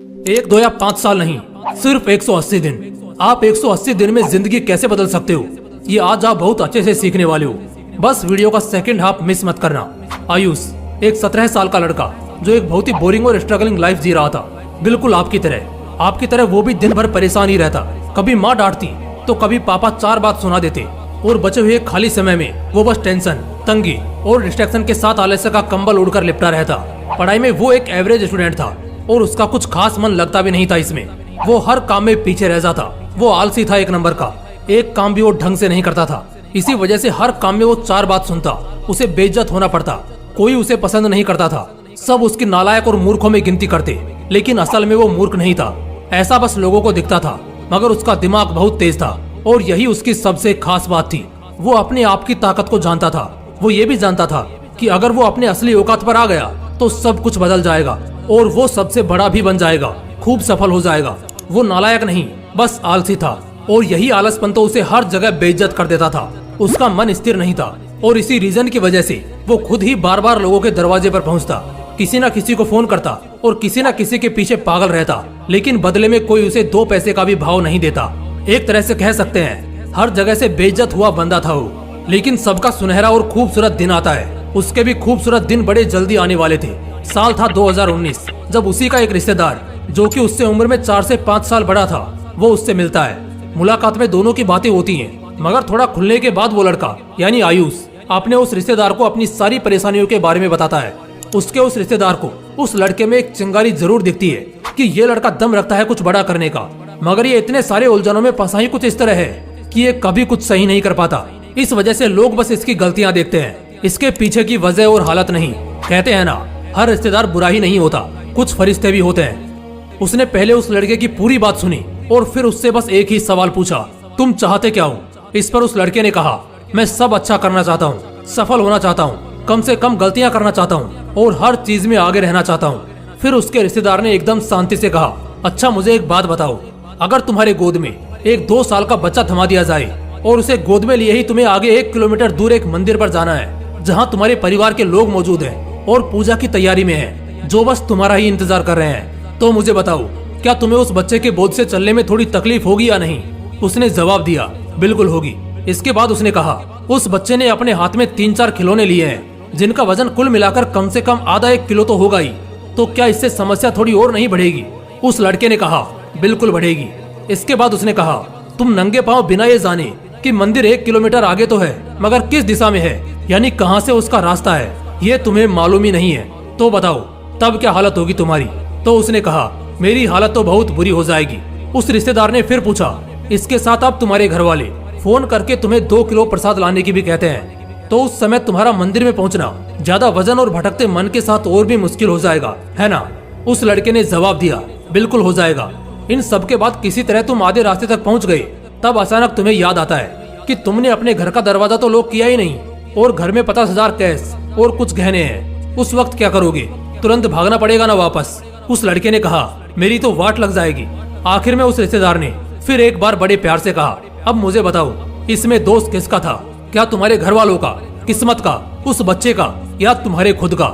1, 2 या 5 साल नहीं, सिर्फ 180 दिन। आप 180 दिन में जिंदगी कैसे बदल सकते हो, ये आज आप बहुत अच्छे से सीखने वाले हो। बस वीडियो का सेकंड हाफ मिस मत करना। आयुष एक 17 साल का लड़का जो एक बहुत ही बोरिंग और स्ट्रगलिंग लाइफ जी रहा था, बिल्कुल आपकी तरह वो भी दिन भर परेशान ही रहता। कभी माँ डांटती तो कभी पापा 4 बात सुना देते और बचे हुए खाली समय में वो बस टेंशन, तंगी और डिस्ट्रैक्शन के साथ आलस्य का कंबल उड़कर लिपटा रहता। पढ़ाई में वो एक एवरेज स्टूडेंट था और उसका कुछ खास मन लगता भी नहीं था इसमें। वो हर काम में पीछे रह जाता। वो आलसी था 1 नंबर का। एक काम भी वो ढंग से नहीं करता था। इसी वजह से हर काम में वो 4 बात सुनता। उसे बेइज्जत होना पड़ता। कोई उसे पसंद नहीं करता था। सब उसकी नालायक और मूर्खों में गिनती करते, लेकिन असल में वो मूर्ख नहीं था। ऐसा बस लोगों को दिखता था, मगर उसका दिमाग बहुत तेज था और यही उसकी सबसे खास बात थी। वो अपने आप की ताकत को जानता था। वो ये भी जानता था कि अगर वो अपने असली औकात पर आ गया तो सब कुछ बदल जाएगा और वो सबसे बड़ा भी बन जाएगा, खूब सफल हो जाएगा। वो नालायक नहीं, बस आलसी था और यही आलसपन तो उसे हर जगह बेइज्जत कर देता था। उसका मन स्थिर नहीं था और इसी रीजन की वजह से वो खुद ही बार बार लोगों के दरवाजे पर पहुंचता, किसी न किसी को फोन करता और किसी न किसी के पीछे पागल रहता, लेकिन बदले में कोई उसे 2 पैसे का भी भाव नहीं देता। एक तरह से कह सकते हैं हर जगह से बेइज्जत हुआ बंदा था वो। लेकिन सबका सुनहरा और खूबसूरत दिन आता है। उसके भी खूबसूरत दिन बड़े जल्दी आने वाले थे। साल था 2019, जब उसी का एक रिश्तेदार जो कि उससे उम्र में 4 से 5 साल बड़ा था, वो उससे मिलता है। मुलाकात में दोनों की बातें होती हैं, मगर थोड़ा खुलने के बाद वो लड़का यानी आयुष अपने उस रिश्तेदार को अपनी सारी परेशानियों के बारे में बताता है। उसके उस रिश्तेदार को उस लड़के में एक चिंगारी जरूर दिखती है कि ये लड़का दम रखता है कुछ बड़ा करने का, मगर ये इतने सारे उलझनों में फंसा ही कुछ इस तरह है कि ये कभी कुछ सही नहीं कर पाता। इस वजह से लोग बस इसकी गलतियां देखते हैं, इसके पीछे की वजह और हालत नहीं। कहते हैं ना, हर रिश्तेदार बुरा ही नहीं होता, कुछ फरिश्ते भी होते हैं। उसने पहले उस लड़के की पूरी बात सुनी और फिर उससे बस एक ही सवाल पूछा, तुम चाहते क्या हो? इस पर उस लड़के ने कहा, मैं सब अच्छा करना चाहता हूँ, सफल होना चाहता हूँ, कम से कम गलतियाँ करना चाहता हूँ और हर चीज में आगे रहना चाहता हूँ। फिर उसके रिश्तेदार ने एकदम शांति से कहा, अच्छा मुझे एक बात बताओ, अगर तुम्हारे गोद में एक 2 साल का बच्चा थमा दिया जाए और उसे गोद में लिए ही तुम्हें आगे 1 किलोमीटर दूर एक मंदिर पर जाना है जहाँ तुम्हारे परिवार के लोग मौजूद हैं और पूजा की तैयारी में है, जो बस तुम्हारा ही इंतजार कर रहे हैं, तो मुझे बताओ क्या तुम्हें उस बच्चे के बोझ से चलने में थोड़ी तकलीफ होगी या नहीं? उसने जवाब दिया, बिल्कुल होगी। इसके बाद उसने कहा, उस बच्चे ने अपने हाथ में 3-4 खिलौने लिए हैं जिनका वजन कुल मिलाकर कम से कम आधा 1 किलो तो होगा ही, तो क्या इससे समस्या थोड़ी और नहीं बढ़ेगी? उस लड़के ने कहा, बिल्कुल बढ़ेगी। इसके बाद उसने कहा, तुम नंगे पांव बिना ये जाने कि मंदिर 1 किलोमीटर आगे तो है, मगर किस दिशा में है, यानी कहां से उसका रास्ता है, ये तुम्हें मालूम ही नहीं है, तो बताओ तब क्या हालत होगी तुम्हारी? तो उसने कहा, मेरी हालत तो बहुत बुरी हो जाएगी। उस रिश्तेदार ने फिर पूछा, इसके साथ अब तुम्हारे घर वाले फोन करके तुम्हें 2 किलो प्रसाद लाने की भी कहते हैं, तो उस समय तुम्हारा मंदिर में पहुंचना ज्यादा वजन और भटकते मन के साथ और भी मुश्किल हो जाएगा, है ना? उस लड़के ने जवाब दिया, बिल्कुल हो जाएगा। इन सब के बाद किसी तरह तुम आधे रास्ते तक पहुंच गए, तब अचानक तुम्हें याद आता है कि तुमने अपने घर का दरवाजा तो लॉक किया ही नहीं और घर में 50,000 कैश और कुछ गहने हैं। उस वक्त क्या करोगे? तुरंत भागना पड़ेगा ना वापस? उस लड़के ने कहा, मेरी तो वाट लग जाएगी। आखिर में उस रिश्तेदार ने फिर एक बार बड़े प्यार से कहा, अब मुझे बताओ इसमें दोस्त किसका था? क्या तुम्हारे घर वालों का, किस्मत का, उस बच्चे का, या तुम्हारे खुद का?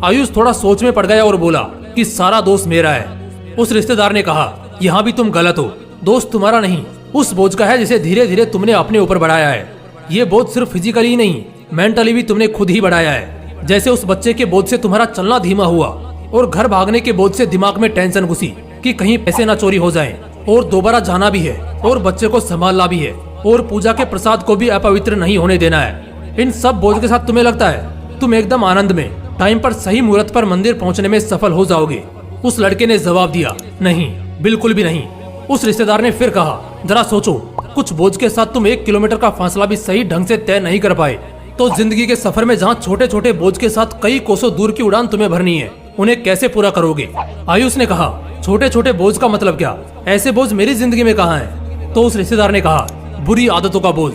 आयुष थोड़ा सोच में पड़ गया और बोला कि सारा दोस्त मेरा है। उस रिश्तेदार ने कहा, यहाँ भी तुम गलत हो, दोस्त तुम्हारा नहीं, उस बोझ का है जिसे धीरे धीरे तुमने अपने ऊपर बढ़ाया है। ये बोझ सिर्फ फिजिकली ही नहीं, मेंटली भी तुमने खुद ही बढ़ाया है। जैसे उस बच्चे के बोझ से तुम्हारा चलना धीमा हुआ और घर भागने के बोझ से दिमाग में टेंशन घुसी कि कहीं पैसे ना चोरी हो जाएं और दोबारा जाना भी है और बच्चे को संभालना भी है और पूजा के प्रसाद को भी अपवित्र नहीं होने देना है। इन सब बोझ के साथ तुम्हें लगता है तुम एकदम आनंद में टाइम पर सही मुहूर्त पर मंदिर पहुंचने में सफल हो जाओगे? उस लड़के ने जवाब दिया, नहीं, बिल्कुल भी नहीं। उस रिश्तेदार ने फिर कहा, जरा सोचो, कुछ बोझ के साथ तुम 1 किलोमीटर का फासला भी सही ढंग से तय नहीं कर पाए, तो जिंदगी के सफर में जहाँ छोटे छोटे बोझ के साथ कई कोसों दूर की उड़ान तुम्हें भरनी है, उन्हें कैसे पूरा करोगे? आयुष ने कहा, छोटे छोटे बोझ का मतलब क्या? ऐसे बोझ मेरी जिंदगी में कहाँ है? तो उस रिश्तेदार ने कहा, बुरी आदतों का बोझ,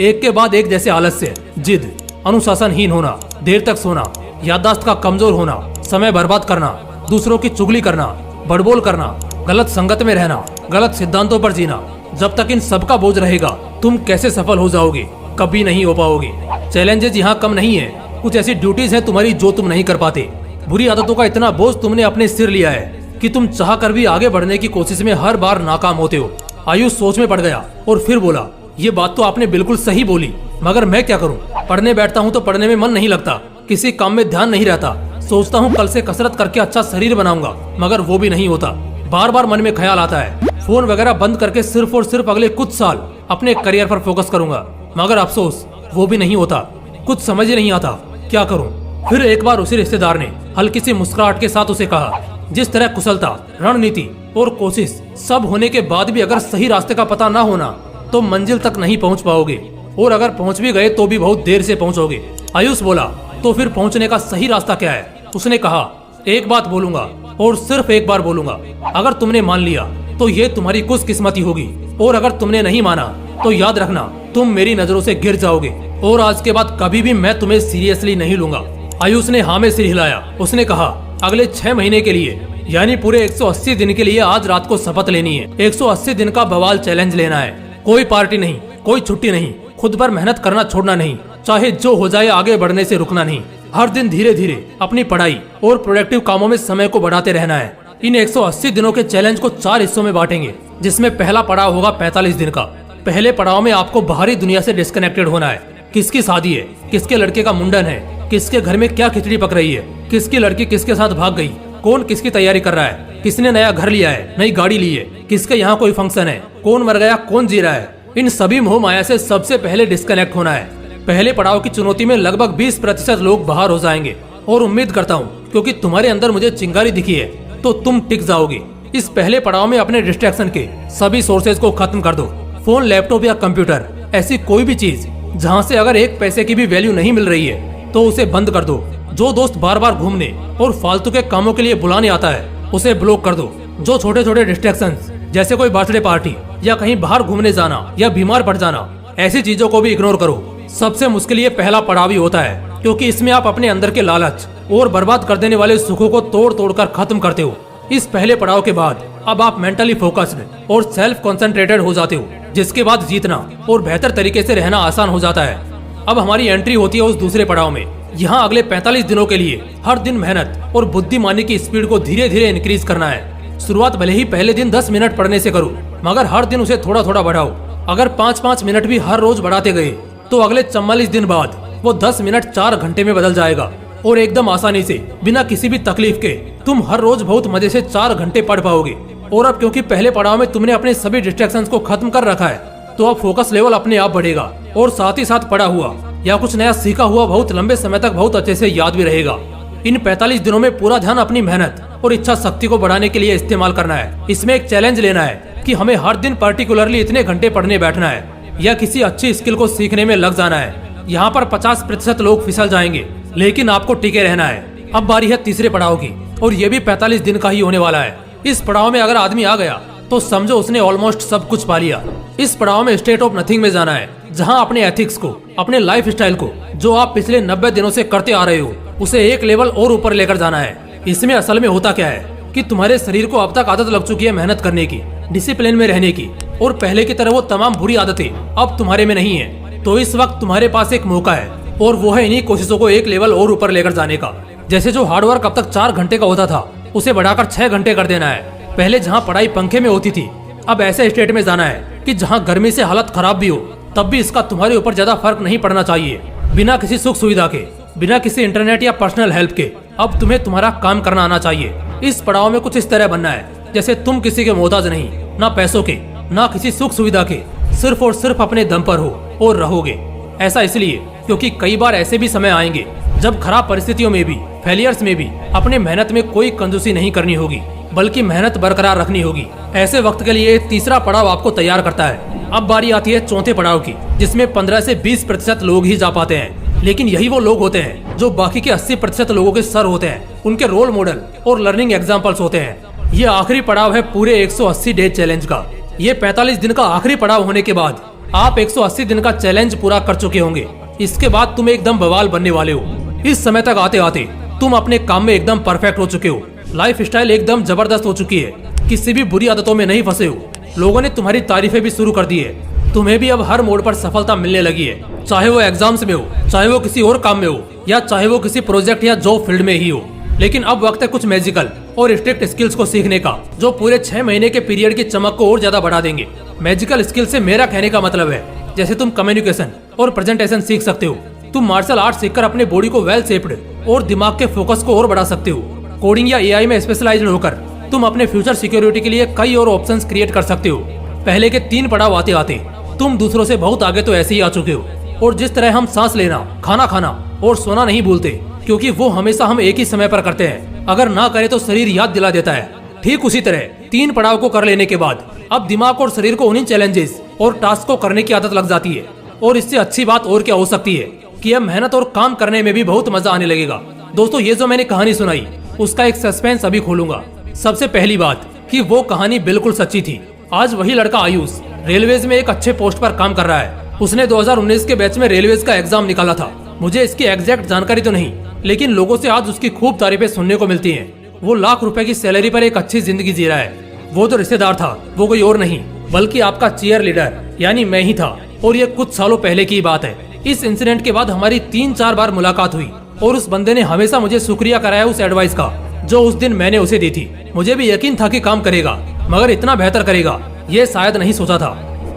एक के बाद एक, जैसे आलस्य, जिद, अनुशासनहीन होना, देर तक सोना, याददाश्त का कमजोर होना, समय बर्बाद करना, दूसरों की चुगली करना, बड़बोल करना, गलत संगत में रहना, गलत सिद्धांतों पर जीना। जब तक इन सब का बोझ रहेगा तुम कैसे सफल हो जाओगे? कभी नहीं हो पाओगे। चैलेंजेस यहाँ कम नहीं है, कुछ ऐसी ड्यूटीज हैं तुम्हारी जो तुम नहीं कर पाते। बुरी आदतों का इतना बोझ तुमने अपने सिर लिया है कि तुम चाह कर भी आगे बढ़ने की कोशिश में हर बार नाकाम होते हो। आयुष सोच में पड़ गया और फिर बोला, ये बात तो आपने बिल्कुल सही बोली, मगर मैं क्या करूं? पढ़ने बैठता हूं तो पढ़ने में मन नहीं लगता, किसी काम में ध्यान नहीं रहता। सोचता हूं कल से कसरत करके अच्छा शरीर बनाऊंगा, मगर वो भी नहीं होता। बार बार मन में ख्याल आता है फोन वगैरह बंद करके सिर्फ और सिर्फ अगले कुछ साल अपने करियर पर फोकस करूंगा, मगर अफसोस वो भी नहीं होता। कुछ समझ ही नहीं आता, क्या करूं? फिर एक बार उसी रिश्तेदार ने हल्की सी मुस्कुराहट के साथ उसे कहा, जिस तरह कुशलता, रणनीति और कोशिश सब होने के बाद भी अगर सही रास्ते का पता ना होना तो मंजिल तक नहीं पहुंच पाओगे, और अगर पहुंच भी गए तो भी बहुत देर से पहुंचोगे। आयुष बोला, तो फिर पहुंचने का सही रास्ता क्या है? उसने कहा, एक बात बोलूंगा और सिर्फ एक बार बोलूंगा। अगर तुमने मान लिया तो ये तुम्हारी खुशकिस्मती होगी, और अगर तुमने नहीं माना तो याद रखना तुम मेरी नजरों से गिर जाओगे, और आज के बाद कभी भी मैं तुम्हें सीरियसली नहीं लूंगा। आयुष ने हाँ में सिर हिलाया। उसने कहा, अगले 6 महीने के लिए यानी पूरे 180 दिन के लिए आज रात को शपथ लेनी है। 180 दिन का बवाल चैलेंज लेना है। कोई पार्टी नहीं, कोई छुट्टी नहीं, खुद पर मेहनत करना छोड़ना नहीं, चाहे जो हो जाए आगे बढ़ने से रुकना नहीं। हर दिन धीरे धीरे अपनी पढ़ाई और प्रोडक्टिव कामों में समय को बढ़ाते रहना है। इन 180 दिनों के चैलेंज को 4 हिस्सों में बांटेंगे, जिसमें पहला पड़ाव होगा 45 दिन का। पहले पड़ाव में आपको बाहरी दुनिया से डिस्कनेक्टेड होना है। किसकी शादी है, किसके लड़के का मुंडन है, किसके घर में क्या खिचड़ी पक रही है, किसकी लड़की किसके साथ भाग गई, कौन किसकी तैयारी कर रहा है, किसने नया घर लिया है, नई गाड़ी ली है, किसके यहाँ कोई फंक्शन है, कौन मर गया, कौन जी रहा है। इन सभी मोह माया से सबसे पहले डिस्कनेक्ट होना है। पहले पड़ाव की चुनौती में लगभग 20% लोग बाहर हो जाएंगे, और उम्मीद करता हूँ क्योंकि तुम्हारे अंदर मुझे चिंगारी दिखी है तो तुम टिक जाओगे। इस पहले पड़ाव में अपने डिस्ट्रैक्शन के सभी सोर्सेज को खत्म कर दो। फोन, लैपटॉप या कंप्यूटर, ऐसी कोई भी चीज जहाँ से अगर 1 पैसे की भी वैल्यू नहीं मिल रही है तो उसे बंद कर दो। जो दोस्त बार बार घूमने और फालतू के कामों के लिए बुलाने आता है उसे ब्लॉक कर दो। जो छोटे छोटे डिस्ट्रैक्शंस जैसे कोई बर्थडे पार्टी या कहीं बाहर घूमने जाना या बीमार पड़ जाना, ऐसी चीजों को भी इग्नोर करो। सबसे मुश्किल ये पहला पड़ाव ही होता है, क्योंकि इसमें आप अपने अंदर के लालच और बर्बाद कर देने वाले सुखों को तोड़ तोड़ कर खत्म करते हो। इस पहले पड़ाव के बाद अब आप मेंटली फोकस्ड और सेल्फ कंसंट्रेटेड हो जाते हो, जिसके बाद जीतना और बेहतर तरीके से रहना आसान हो जाता है। अब हमारी एंट्री होती है उस दूसरे पड़ाव में। यहाँ अगले 45 दिनों के लिए हर दिन मेहनत और बुद्धिमानी की स्पीड को धीरे धीरे इंक्रीज करना है। शुरुआत भले ही पहले दिन 10 मिनट पढ़ने से करो, मगर हर दिन उसे थोड़ा थोड़ा बढ़ाओ। अगर 5-5 मिनट भी हर रोज बढ़ाते गए तो अगले 44 दिन बाद वो 10 मिनट 4 घंटे में बदल जाएगा, और एकदम आसानी से बिना किसी भी तकलीफ के तुम हर रोज बहुत मजे से 4 घंटे पढ़ पाओगे। और अब क्योंकि पहले पड़ाव में तुमने अपने सभी डिस्ट्रैक्शंस को खत्म कर रखा है, तो अब फोकस लेवल अपने आप बढ़ेगा, और साथ ही साथ पढ़ा हुआ या कुछ नया सीखा हुआ बहुत लंबे समय तक बहुत अच्छे से याद भी रहेगा। इन 45 दिनों में पूरा ध्यान अपनी मेहनत और इच्छा शक्ति को बढ़ाने के लिए इस्तेमाल करना है। इसमें एक चैलेंज लेना है कि हमें हर दिन पर्टिकुलरली इतने घंटे पढ़ने बैठना है या किसी अच्छी स्किल को सीखने में लग जाना है। यहाँ पर 50% लोग फिसल जाएंगे, लेकिन आपको टिके रहना है। अब बारी है तीसरे पड़ाव की, और ये भी 45 दिन का ही होने वाला है। इस पड़ाव में अगर आदमी आ गया तो समझो उसने ऑलमोस्ट सब कुछ पा लिया। इस पड़ाव में स्टेट ऑफ नथिंग में जाना है, जहाँ अपने एथिक्स को, अपने लाइफ स्टाइल को, जो आप पिछले 90 दिनों से करते आ रहे हो, उसे एक लेवल और ऊपर लेकर जाना है। इसमें असल में होता क्या है कि तुम्हारे शरीर को अब तक आदत लग चुकी है मेहनत करने की, डिसिप्लिन में रहने की, और पहले की तरह वो तमाम बुरी आदतें अब तुम्हारे में नहीं है। तो इस वक्त तुम्हारे पास एक मौका है, और वो है इन्हीं कोशिशों को एक लेवल और ऊपर लेकर जाने का। जैसे जो हार्डवर्क अब तक 4 घंटे का होता था, उसे बढ़ाकर 6 घंटे कर देना है। पहले जहाँ पढ़ाई पंखे में होती थी, अब ऐसे स्टेट में जाना है कि जहाँ गर्मी से हालत खराब भी हो, तब भी इसका तुम्हारे ऊपर ज्यादा फर्क नहीं पड़ना चाहिए। बिना किसी सुख सुविधा के, बिना किसी इंटरनेट या पर्सनल हेल्प के अब तुम्हें तुम्हारा काम करना आना चाहिए। इस पड़ाव में कुछ इस तरह बनना है जैसे तुम किसी के मोहताज नहीं, ना पैसों के, ना किसी सुख सुविधा के, सिर्फ और सिर्फ अपने दम पर हो और रहोगे। ऐसा इसलिए क्योंकि कई बार ऐसे भी समय आएंगे जब खराब परिस्थितियों में भी, फेलियर्स में भी अपने मेहनत में कोई कंजूसी नहीं करनी होगी, बल्कि मेहनत बरकरार रखनी होगी। ऐसे वक्त के लिए तीसरा पड़ाव आपको तैयार करता है। अब बारी आती है चौथे पड़ाव की, जिसमें 15 से 20% लोग ही जा पाते हैं। लेकिन यही वो लोग होते हैं जो बाकी के 80% लोगों के सर होते हैं, उनके रोल मॉडल और लर्निंग एग्जाम्पल्स होते हैं। ये आखिरी पड़ाव है पूरे 180 डे चैलेंज का। ये 45 दिन का आखिरी पड़ाव होने के बाद आप 180 दिन का चैलेंज पूरा कर चुके होंगे। इसके बाद तुम एकदम बवाल बनने वाले हो। इस समय तक आते आते तुम अपने काम में एकदम परफेक्ट हो चुके हो। लाइफ स्टाइल एकदम जबरदस्त हो चुकी है। किसी भी बुरी आदतों में नहीं फंसे हो। लोगों ने तुम्हारी तारीफें भी शुरू कर दी है। तुम्हें भी अब हर मोड़ पर सफलता मिलने लगी है, चाहे वो एग्जाम्स में हो, चाहे वो किसी और काम में हो, या चाहे वो किसी प्रोजेक्ट या जॉब फील्ड में ही हो। लेकिन अब वक्त है कुछ मैजिकल और स्ट्रिक्ट स्किल्स को सीखने का, जो पूरे 6 महीने के पीरियड की चमक को और ज्यादा बढ़ा देंगे। मैजिकल स्किल से मेरा कहने का मतलब है, जैसे तुम कम्युनिकेशन और प्रेजेंटेशन सीख सकते हो, तुम मार्शल आर्ट सीखकर अपने बॉडी को वेल शेप्ड और दिमाग के फोकस को और बढ़ा सकते हो। कोडिंग या एआई में स्पेशलाइज्ड होकर तुम अपने फ्यूचर सिक्योरिटी के लिए कई और ऑप्शंस क्रिएट कर सकते हो। पहले के 3 पड़ाव आते आते तुम दूसरों से बहुत आगे तो ऐसे ही आ चुके हो। और जिस तरह हम सांस लेना, खाना खाना और सोना नहीं भूलते, क्योंकि वो हमेशा हम एक ही समय पर करते हैं, अगर ना करे तो शरीर याद दिला देता है, ठीक उसी तरह 3 पड़ाव को कर लेने के बाद अब दिमाग और शरीर को उन्हीं चैलेंजेस और टास्क को करने की आदत लग जाती है। और इससे अच्छी बात और क्या हो सकती है कि अब मेहनत और काम करने में भी बहुत मजा आने लगेगा। दोस्तों, ये जो मैंने कहानी सुनाई उसका एक सस्पेंस अभी खोलूंगा। सबसे पहली बात कि वो कहानी बिल्कुल सच्ची थी। आज वही लड़का आयुष रेलवेज में एक अच्छे पोस्ट पर काम कर रहा है। उसने 2019 के बैच में रेलवेज का एग्जाम निकाला था। मुझे इसकी एग्जैक्ट जानकारी तो नहीं, लेकिन लोगों से आज उसकी खूब तारीफें सुनने को मिलती हैं। वो लाख रुपए की सैलरी पर एक अच्छी जिंदगी जी रहा है। वो जो रिश्तेदार था वो कोई और नहीं बल्कि आपका चीयर लीडर यानी मैं ही था। और ये कुछ सालों पहले की बात है। इस इंसिडेंट के बाद हमारी 3-4 बार मुलाकात हुई और उस बंदे ने हमेशा मुझे शुक्रिया कराया उस एडवाइस का जो उस दिन मैंने उसे दी थी। मुझे भी यकीन था कि काम करेगा, मगर इतना बेहतर करेगा ये शायद नहीं सोचा था।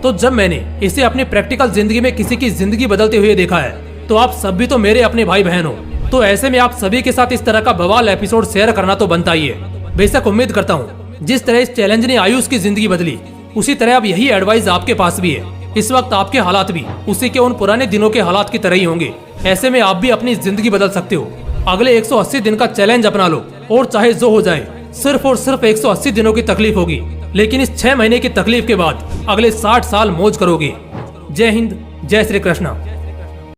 तो जब मैंने इसे अपनी प्रैक्टिकल जिंदगी में किसी की जिंदगी बदलते हुए देखा है, तो आप सब भी तो मेरे अपने भाई बहन हो। तो ऐसे में आप सभी के साथ इस तरह का बवाल एपिसोड शेयर करना तो बनता ही है। बेशक उम्मीद करता हूँ जिस तरह इस चैलेंज ने आयुष की जिंदगी बदली, उसी तरह अब यही एडवाइस आपके पास भी है। इस वक्त आपके हालात भी उसी के उन पुराने दिनों के हालात की तरह ही होंगे। ऐसे में आप भी अपनी जिंदगी बदल सकते हो। अगले 180 दिन का चैलेंज अपना लो और चाहे जो हो जाए, सिर्फ और सिर्फ 180 दिनों की तकलीफ होगी, लेकिन इस 6 महीने की तकलीफ के बाद अगले 60 साल मौज करोगे। जय हिंद, जय श्री कृष्णा।